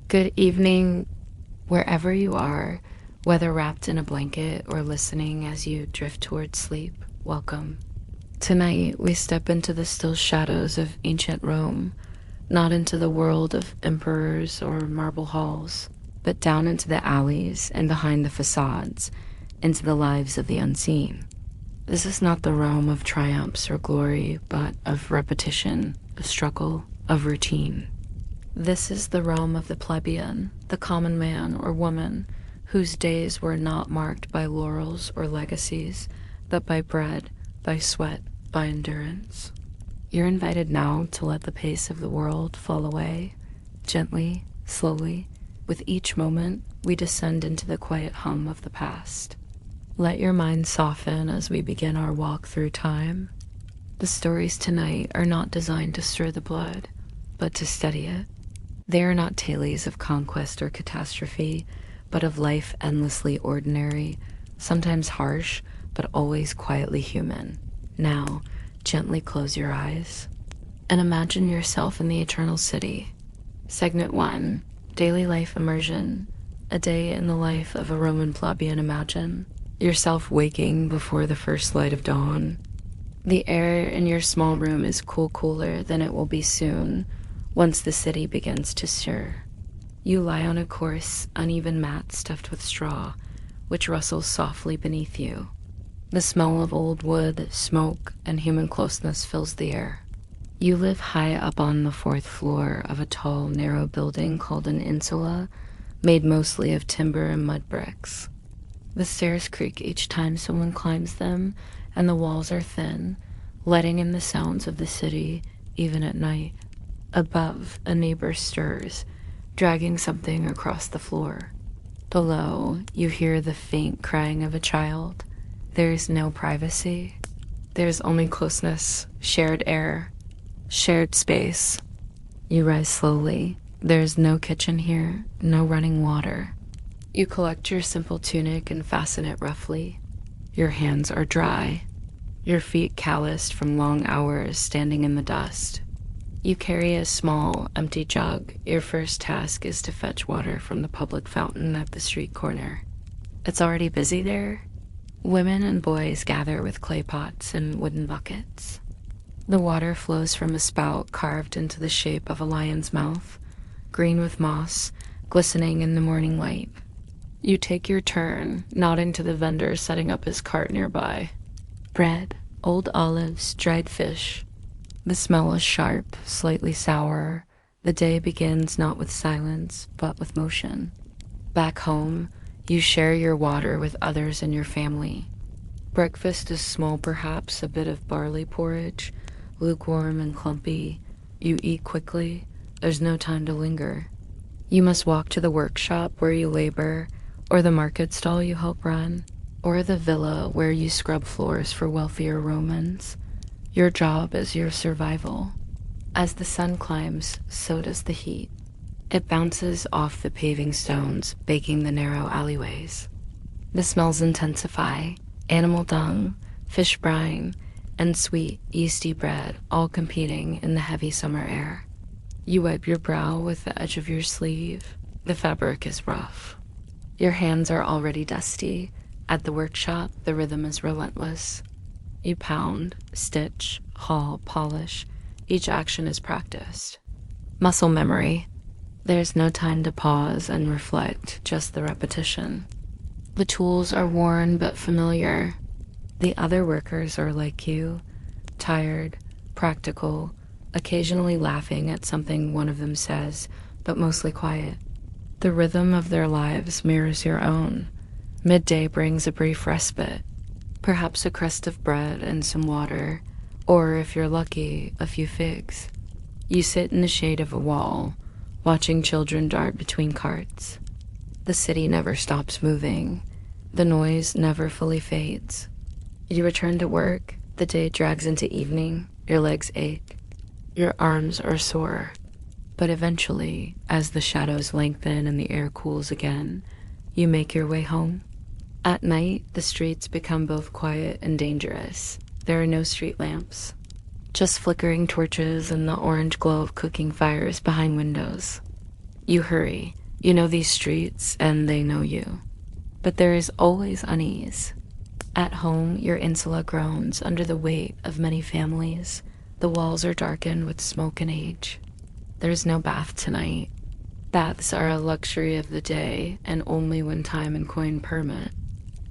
Good evening, wherever you are, whether wrapped in a blanket or listening as you drift towards sleep. Welcome. Tonight, we step into the still shadows of ancient Rome, not into the world of emperors or marble halls, but down into the alleys and behind the facades, into the lives of the unseen. This is not the realm of triumphs or glory, but of repetition, of struggle, of routine. This is the realm of the plebeian, the common man or woman, whose days were not marked by laurels or legacies, but by bread, by sweat, by endurance. You're invited now to let the pace of the world fall away, gently, slowly. With each moment, we descend into the quiet hum of the past. Let your mind soften as we begin our walk through time. The stories tonight are not designed to stir the blood, but to steady it. They are not tales of conquest or catastrophe, but of life endlessly ordinary, sometimes harsh, but always quietly human. Now, gently close your eyes and imagine yourself in the eternal city. Segment 1, Daily Life Immersion. A day in the life of a Roman Plebeian. Imagine yourself waking before the first light of dawn. The air in your small room is cooler than it will be soon, once the city begins to stir. You lie on a coarse, uneven mat stuffed with straw, which rustles softly beneath you. The smell of old wood, smoke, and human closeness fills the air. You live high up on the fourth floor of a tall, narrow building called an insula, made mostly of timber and mud bricks. The stairs creak each time someone climbs them, and the walls are thin, letting in the sounds of the city, even at night. Above, a neighbor stirs, dragging something across the floor. Below, you hear the faint crying of a child. There is no privacy. There's only closeness, shared air, shared space. You rise slowly. There's no kitchen here, no running water. You collect your simple tunic and fasten it roughly. Your hands are dry, your feet calloused from long hours standing in the dust. You carry a small, empty jug. Your first task is to fetch water from the public fountain at the street corner. It's already busy there. Women and boys gather with clay pots and wooden buckets. The water flows from a spout carved into the shape of a lion's mouth, green with moss, glistening in the morning light. You take your turn, nodding to the vendor setting up his cart nearby. Bread, old olives, dried fish. The smell is sharp, slightly sour. The day begins not with silence, but with motion. Back home, you share your water with others in your family. Breakfast is small, perhaps a bit of barley porridge, lukewarm and clumpy. You eat quickly. There's no time to linger. You must walk to the workshop where you labor, or the market stall you help run, or the villa where you scrub floors for wealthier Romans. Your job is your survival. As the sun climbs, so does the heat. It bounces off the paving stones, baking the narrow alleyways. The smells intensify: animal dung, fish brine, and sweet, yeasty bread, all competing in the heavy summer air. You wipe your brow with the edge of your sleeve. The fabric is rough. Your hands are already dusty. At the workshop, the rhythm is relentless. You pound, stitch, haul, polish. Each action is practiced. Muscle memory. There's no time to pause and reflect, just the repetition. The tools are worn but familiar. The other workers are like you, tired, practical, occasionally laughing at something one of them says, but mostly quiet. The rhythm of their lives mirrors your own. Midday brings a brief respite. Perhaps a crust of bread and some water, or if you're lucky, a few figs. You sit in the shade of a wall, watching children dart between carts. The city never stops moving. The noise never fully fades. You return to work. The day drags into evening. Your legs ache. Your arms are sore. But eventually, as the shadows lengthen and the air cools again, you make your way home. At night, the streets become both quiet and dangerous. There are no street lamps, just flickering torches and the orange glow of cooking fires behind windows. You hurry. You know these streets, and they know you. But there is always unease. At home, your insula groans under the weight of many families. The walls are darkened with smoke and age. There is no bath tonight. Baths are a luxury of the day, and only when time and coin permit.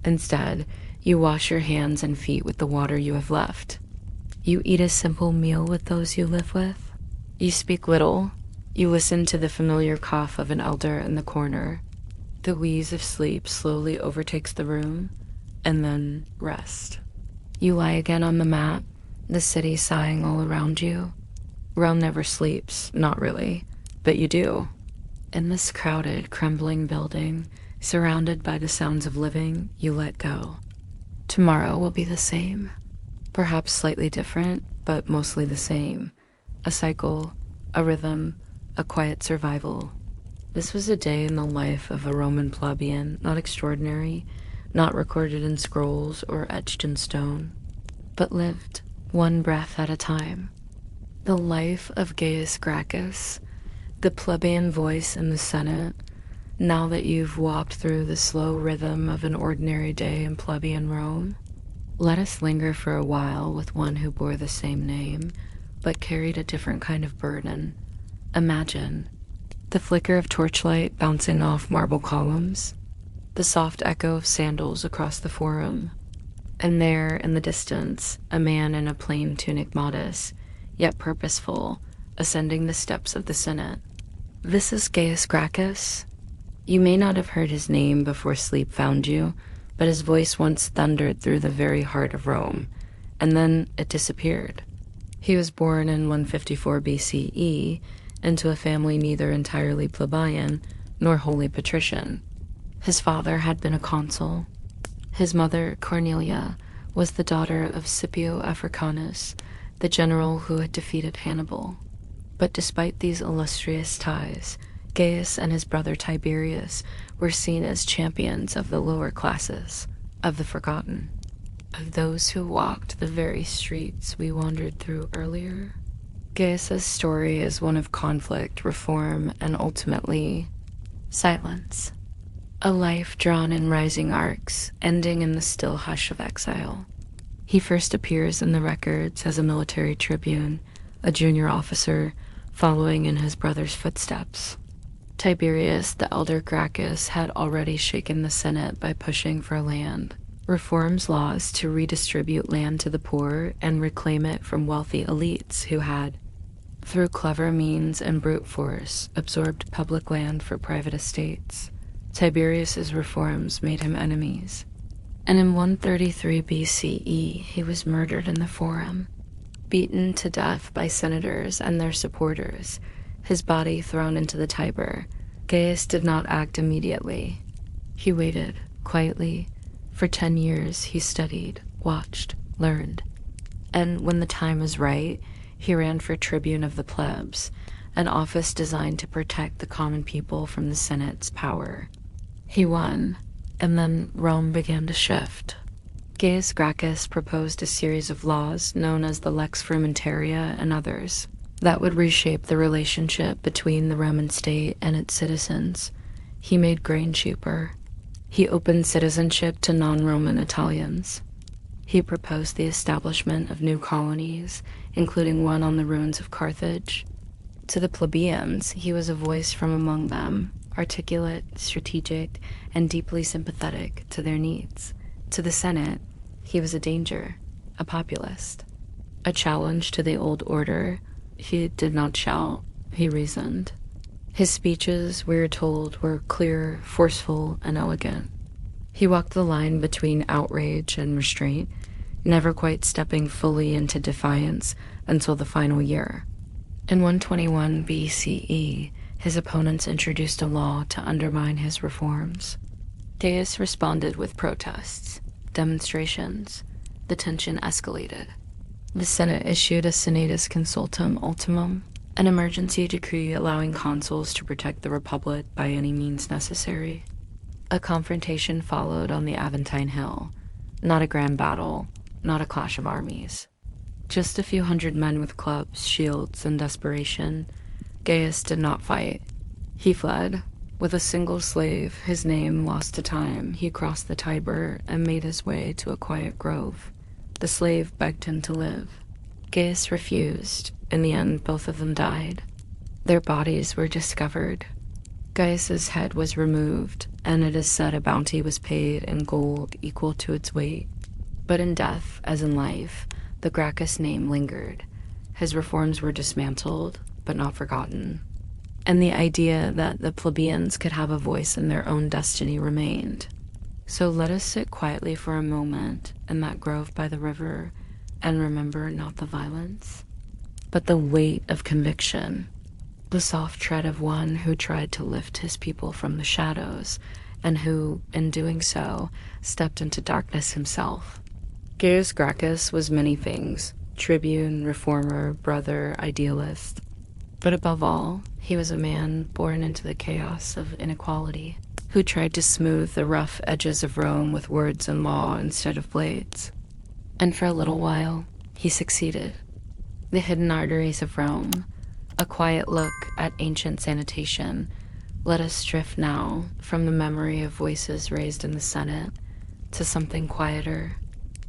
Instead, you wash your hands and feet with the water you have left. You eat a simple meal with those you live with. You speak little. You listen to the familiar cough of an elder in the corner. The wheeze of sleep slowly overtakes the room, and then rest. You lie again on the mat, the city sighing all around you. Rome never sleeps, not really, but you do. In this crowded, crumbling building, surrounded by the sounds of living, you let go. Tomorrow will be the same. Perhaps slightly different, but mostly the same. A cycle, a rhythm, a quiet survival. This was a day in the life of a Roman plebeian, not extraordinary, not recorded in scrolls or etched in stone, but lived one breath at a time. The life of Gaius Gracchus, the plebeian voice in the Senate. Now that you've walked through the slow rhythm of an ordinary day in plebeian Rome, let us linger for a while with one who bore the same name, but carried a different kind of burden. Imagine the flicker of torchlight bouncing off marble columns, the soft echo of sandals across the forum, and there in the distance, a man in a plain tunic modest, yet purposeful, ascending the steps of the Senate. This is Gaius Gracchus. You may not have heard his name before sleep found you, but his voice once thundered through the very heart of Rome, and then it disappeared. He was born in 154 BCE into a family neither entirely plebeian nor wholly patrician. His father had been a consul. His mother, Cornelia, was the daughter of Scipio Africanus, the general who had defeated Hannibal. But despite these illustrious ties, Gaius and his brother Tiberius were seen as champions of the lower classes, of the forgotten, of those who walked the very streets we wandered through earlier. Gaius's story is one of conflict, reform, and ultimately silence. A life drawn in rising arcs, ending in the still hush of exile. He first appears in the records as a military tribune, a junior officer, following in his brother's footsteps. Tiberius, the elder Gracchus, had already shaken the Senate by pushing for land, reforms laws to redistribute land to the poor and reclaim it from wealthy elites who had, through clever means and brute force, absorbed public land for private estates. Tiberius's reforms made him enemies, and in 133 BCE he was murdered in the Forum, beaten to death by senators and their supporters, his body thrown into the Tiber. Gaius did not act immediately. He waited, quietly. For 10 years he studied, watched, learned. And when the time was right, he ran for tribune of the plebs, an office designed to protect the common people from the Senate's power. He won, and then Rome began to shift. Gaius Gracchus proposed a series of laws known as the Lex Frumentaria and others that would reshape the relationship between the Roman state and its citizens. He made grain cheaper. He opened citizenship to non-Roman Italians. He proposed the establishment of new colonies, including one on the ruins of Carthage. To the plebeians, he was a voice from among them, articulate, strategic, and deeply sympathetic to their needs. To the Senate, he was a danger, a populist, a challenge to the old order. He did not shout, he reasoned. His speeches, we are told, were clear, forceful, and elegant. He walked the line between outrage and restraint, never quite stepping fully into defiance until the final year. In 121 BCE, his opponents introduced a law to undermine his reforms. Gaius responded with protests, demonstrations. The tension escalated. The Senate issued a Senatus Consultum Ultimum, an emergency decree allowing consuls to protect the Republic by any means necessary. A confrontation followed on the Aventine Hill. Not a grand battle, not a clash of armies. Just a few hundred men with clubs, shields, and desperation. Gaius did not fight. He fled. With a single slave, his name lost to time, he crossed the Tiber and made his way to a quiet grove. The slave begged him to live. Gaius refused. In the end, both of them died. Their bodies were discovered. Gaius's head was removed, and it is said a bounty was paid in gold equal to its weight. But in death, as in life, the Gracchus name lingered. His reforms were dismantled, but not forgotten. And the idea that the plebeians could have a voice in their own destiny remained. So let us sit quietly for a moment in that grove by the river and remember not the violence, but the weight of conviction, the soft tread of one who tried to lift his people from the shadows and who, in doing so, stepped into darkness himself. Gaius Gracchus was many things: tribune, reformer, brother, idealist. But above all, he was a man born into the chaos of inequality, who tried to smooth the rough edges of Rome with words and law instead of blades. And for a little while, he succeeded. The hidden arteries of Rome, a quiet look at ancient sanitation. Let us drift now from the memory of voices raised in the Senate to something quieter,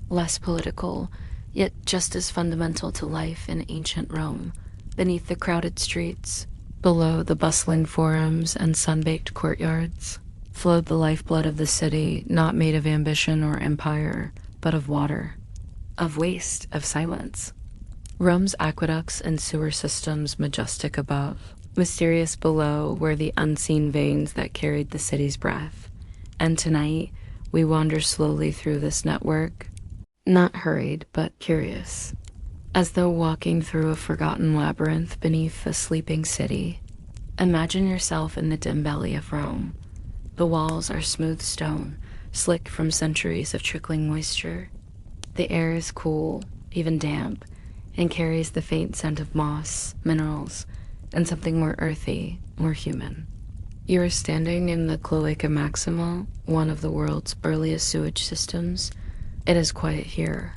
less political, yet just as fundamental to life in ancient Rome. Beneath the crowded streets, below the bustling forums and sun-baked courtyards, flowed the lifeblood of the city, not made of ambition or empire, but of water, of waste, of silence. Rome's aqueducts and sewer systems, majestic above, mysterious below, were the unseen veins that carried the city's breath. And tonight, we wander slowly through this network, not hurried, but curious, as though walking through a forgotten labyrinth beneath a sleeping city. Imagine yourself in the dim belly of Rome. The walls are smooth stone, slick from centuries of trickling moisture. The air is cool, even damp, and carries the faint scent of moss, minerals, and something more earthy, more human. You are standing in the Cloaca Maxima, one of the world's earliest sewage systems. It is quiet here.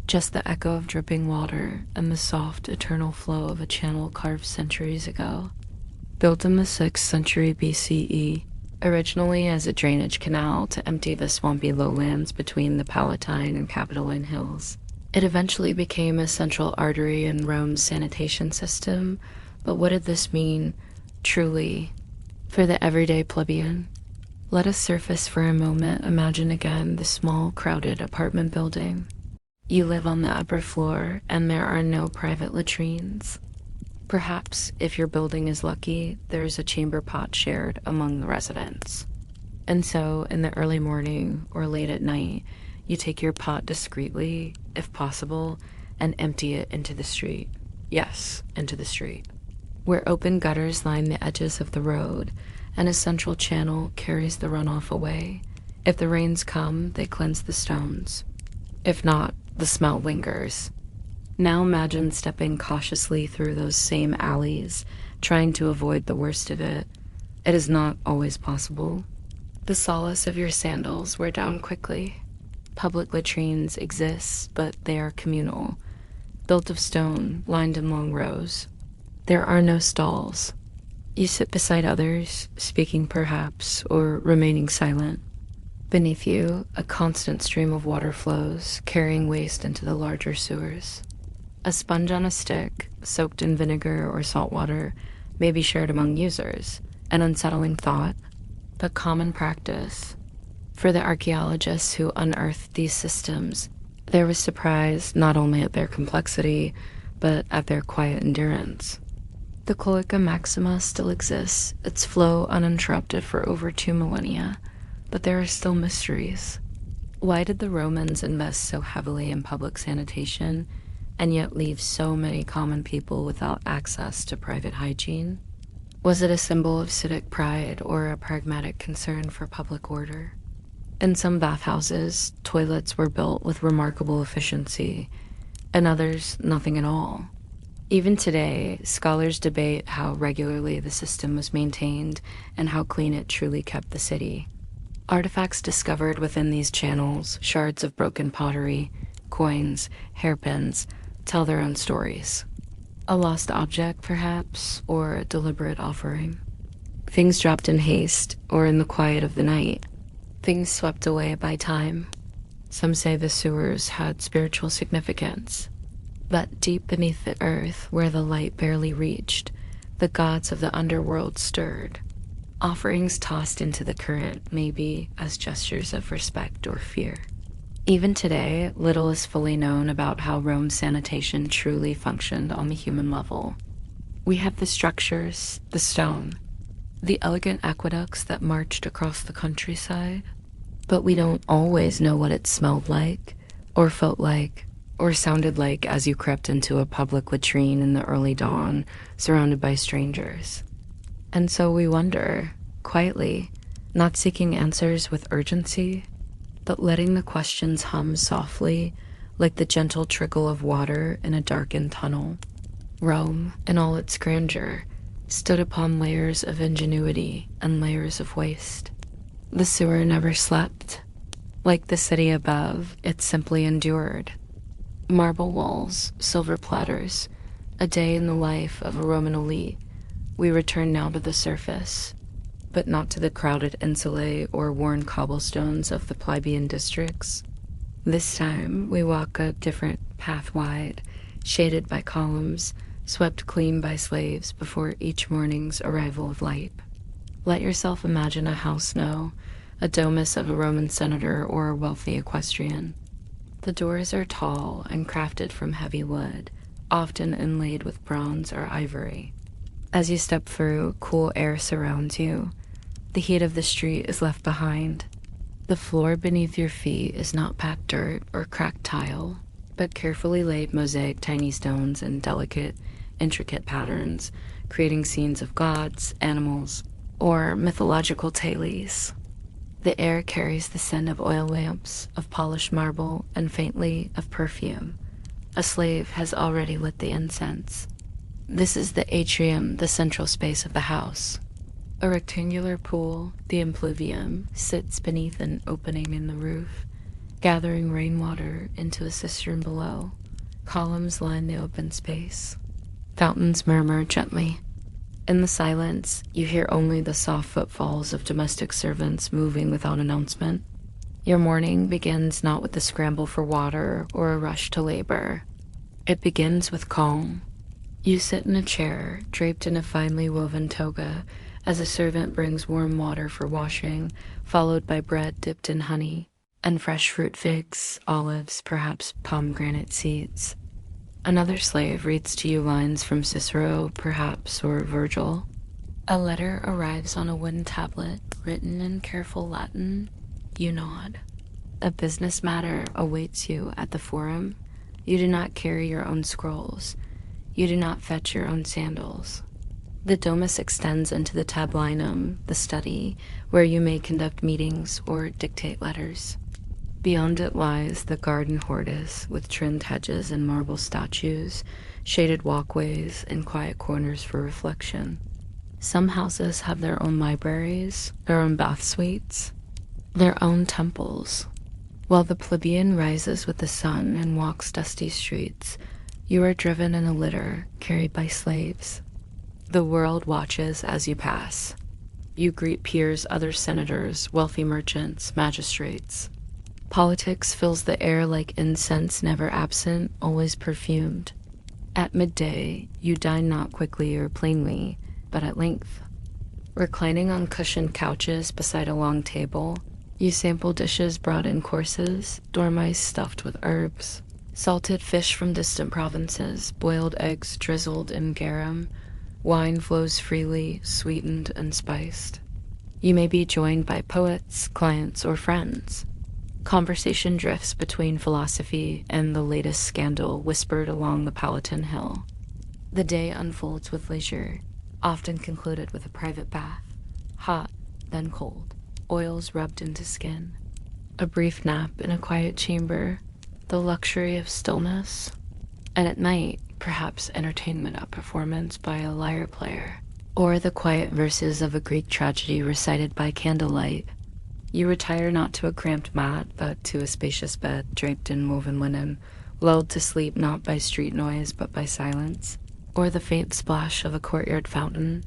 Just the echo of dripping water and the soft, eternal flow of a channel carved centuries ago. Built in the 6th century BCE, originally as a drainage canal to empty the swampy lowlands between the Palatine and Capitoline hills, it eventually became a central artery in Rome's sanitation system. But what did this mean, truly, for the everyday plebeian? Let us surface for a moment. Imagine again the small, crowded apartment building. You live on the upper floor, and there are no private latrines. Perhaps, if your building is lucky, there is a chamber pot shared among the residents. And so, in the early morning or late at night, you take your pot discreetly, if possible, and empty it into the street. Yes, into the street, where open gutters line the edges of the road, and a central channel carries the runoff away. If the rains come, they cleanse the stones. If not, the smell lingers. Now imagine stepping cautiously through those same alleys, trying to avoid the worst of it. It is not always possible. The solace of your sandals wear down quickly. Public latrines exist, but they are communal, built of stone, lined in long rows. There are no stalls. You sit beside others, speaking perhaps, or remaining silent. Beneath you, a constant stream of water flows, carrying waste into the larger sewers. A sponge on a stick, soaked in vinegar or salt water, may be shared among users, an unsettling thought, but common practice. For the archaeologists who unearthed these systems, there was surprise not only at their complexity, but at their quiet endurance. The Cloaca Maxima still exists, its flow uninterrupted for over 2 millennia. But there are still mysteries. Why did the Romans invest so heavily in public sanitation and yet leave so many common people without access to private hygiene? Was it a symbol of civic pride or a pragmatic concern for public order? In some bathhouses, toilets were built with remarkable efficiency, and others, nothing at all. Even today, scholars debate how regularly the system was maintained and how clean it truly kept the city. Artifacts discovered within these channels, shards of broken pottery, coins, hairpins, tell their own stories. A lost object, perhaps, or a deliberate offering. Things dropped in haste or in the quiet of the night. Things swept away by time. Some say the sewers had spiritual significance. But deep beneath the earth, where the light barely reached, the gods of the underworld stirred. Offerings tossed into the current, maybe as gestures of respect or fear. Even today, little is fully known about how Rome's sanitation truly functioned on the human level. We have the structures, the stone, the elegant aqueducts that marched across the countryside, but we don't always know what it smelled like, or felt like, or sounded like as you crept into a public latrine in the early dawn, surrounded by strangers. And so we wonder, quietly, not seeking answers with urgency, but letting the questions hum softly, like the gentle trickle of water in a darkened tunnel. Rome, in all its grandeur, stood upon layers of ingenuity and layers of waste. The sewer never slept. Like the city above, it simply endured. Marble walls, silver platters, a day in the life of a Roman elite. We return now to the surface, but not to the crowded insulae or worn cobblestones of the plebeian districts. This time, we walk a different path wide, shaded by columns, swept clean by slaves before each morning's arrival of light. Let yourself imagine a house now, a domus of a Roman senator or a wealthy equestrian. The doors are tall and crafted from heavy wood, often inlaid with bronze or ivory. As you step through, cool air surrounds you. The heat of the street is left behind. The floor beneath your feet is not packed dirt or cracked tile, but carefully laid mosaic tiny stones in delicate, intricate patterns, creating scenes of gods, animals, or mythological tales. The air carries the scent of oil lamps, of polished marble, and faintly of perfume. A slave has already lit the incense. This is the atrium, the central space of the house. A rectangular pool, the impluvium, sits beneath an opening in the roof, gathering rainwater into a cistern below. Columns line the open space. Fountains murmur gently. In the silence, you hear only the soft footfalls of domestic servants moving without announcement. Your morning begins not with the scramble for water or a rush to labor. It begins with calm. You sit in a chair, draped in a finely woven toga, as a servant brings warm water for washing, followed by bread dipped in honey, and fresh fruit, figs, olives, perhaps pomegranate seeds. Another slave reads to you lines from Cicero, perhaps, or Virgil. A letter arrives on a wooden tablet, written in careful Latin. You nod. A business matter awaits you at the forum. You do not carry your own scrolls. You do not fetch your own sandals. The domus extends into the tablinum, the study, where you may conduct meetings or dictate letters. Beyond it lies the garden hortus, with trimmed hedges and marble statues, shaded walkways, and quiet corners for reflection. Some houses have their own libraries, their own bath suites, their own temples. While the plebeian rises with the sun and walks dusty streets, you are driven in a litter carried by slaves. The world watches as you pass. You greet peers, other senators, wealthy merchants, magistrates. Politics fills the air like incense never absent, always perfumed. At midday, you dine not quickly or plainly, but at length. Reclining on cushioned couches beside a long table, you sample dishes brought in courses, dormice stuffed with herbs, salted fish from distant provinces, boiled eggs drizzled in garum. Wine flows freely, sweetened and spiced. You may be joined by poets, clients, or friends. Conversation drifts between philosophy and the latest scandal whispered along the Palatine Hill. The day unfolds with leisure, often concluded with a private bath, hot, then cold, oils rubbed into skin. A brief nap in a quiet chamber, the luxury of stillness, and at night, perhaps entertainment at performance by a lyre player, or the quiet verses of a Greek tragedy recited by candlelight. You retire not to a cramped mat, but to a spacious bed draped in woven linen, lulled to sleep not by street noise, but by silence, or the faint splash of a courtyard fountain,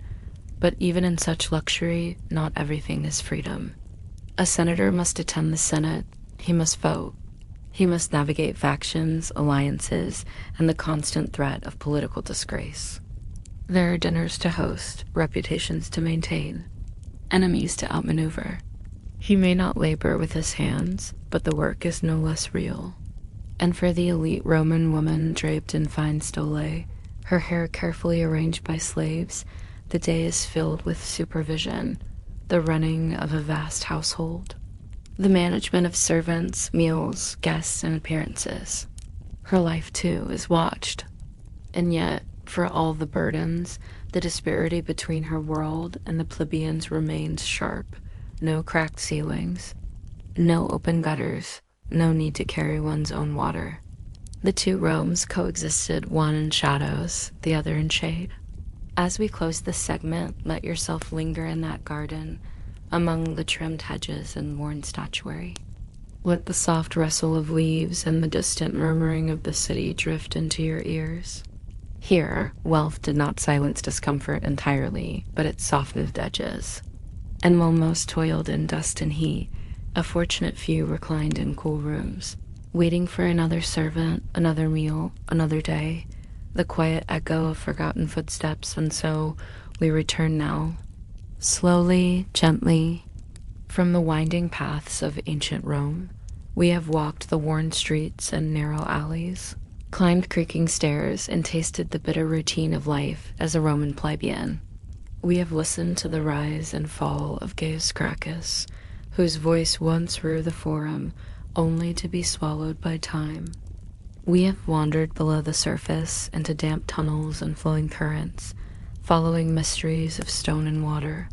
But even in such luxury, not everything is freedom. A senator must attend the Senate. He must vote. He must navigate factions, alliances, and the constant threat of political disgrace. There are dinners to host, reputations to maintain, enemies to outmaneuver. He may not labor with his hands, but the work is no less real. And for the elite Roman woman draped in fine stole, her hair carefully arranged by slaves, the day is filled with supervision, the running of a vast household, the management of servants, meals, guests, and appearances. Her life, too, is watched. And yet, for all the burdens, the disparity between her world and the plebeians remains sharp. No cracked ceilings, no open gutters, no need to carry one's own water. The two Romes coexisted, one in shadows, the other in shade. As we close this segment, let yourself linger in that garden, among the trimmed hedges and worn statuary. Let the soft rustle of leaves and the distant murmuring of the city drift into your ears. Here, wealth did not silence discomfort entirely, but it softened edges. And while most toiled in dust and heat, a fortunate few reclined in cool rooms, waiting for another servant, another meal, another day, the quiet echo of forgotten footsteps. And so we return now, slowly, gently, from the winding paths of ancient Rome. We have walked the worn streets and narrow alleys, climbed creaking stairs, and tasted the bitter routine of life as a Roman plebeian. We have listened to the rise and fall of Gaius Gracchus, whose voice once ruled the forum, only to be swallowed by time. We have wandered below the surface into damp tunnels and flowing currents, following mysteries of stone and water.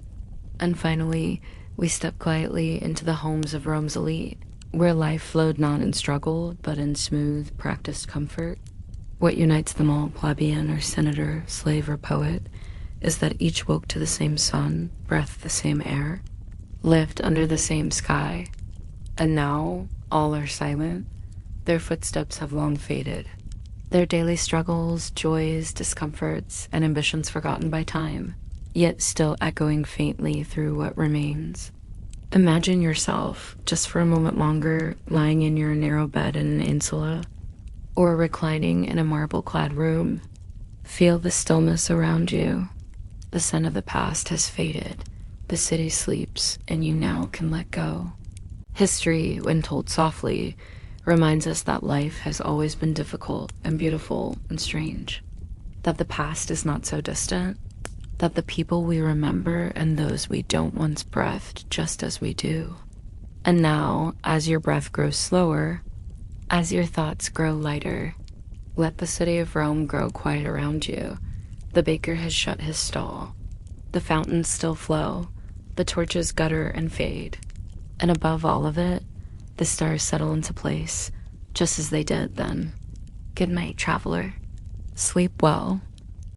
And finally, we stepped quietly into the homes of Rome's elite, where life flowed not in struggle, but in smooth, practiced comfort. What unites them all, plebeian or senator, slave or poet, is that each woke to the same sun, breathed the same air, lived under the same sky. And now, all are silent. Their footsteps have long faded. Their daily struggles, joys, discomforts, and ambitions forgotten by time, yet still echoing faintly through what remains. Imagine yourself, just for a moment longer, lying in your narrow bed in an insula, or reclining in a marble-clad room. Feel the stillness around you. The scent of the past has faded. The city sleeps, and you now can let go. History, when told softly, reminds us that life has always been difficult and beautiful and strange, that the past is not so distant, that the people we remember and those we don't once breathed just as we do. And now, as your breath grows slower, as your thoughts grow lighter, let the city of Rome grow quiet around you. The baker has shut his stall. The fountains still flow. The torches gutter and fade. And above all of it, the stars settle into place, just as they did then. Good night, traveler. Sleep well.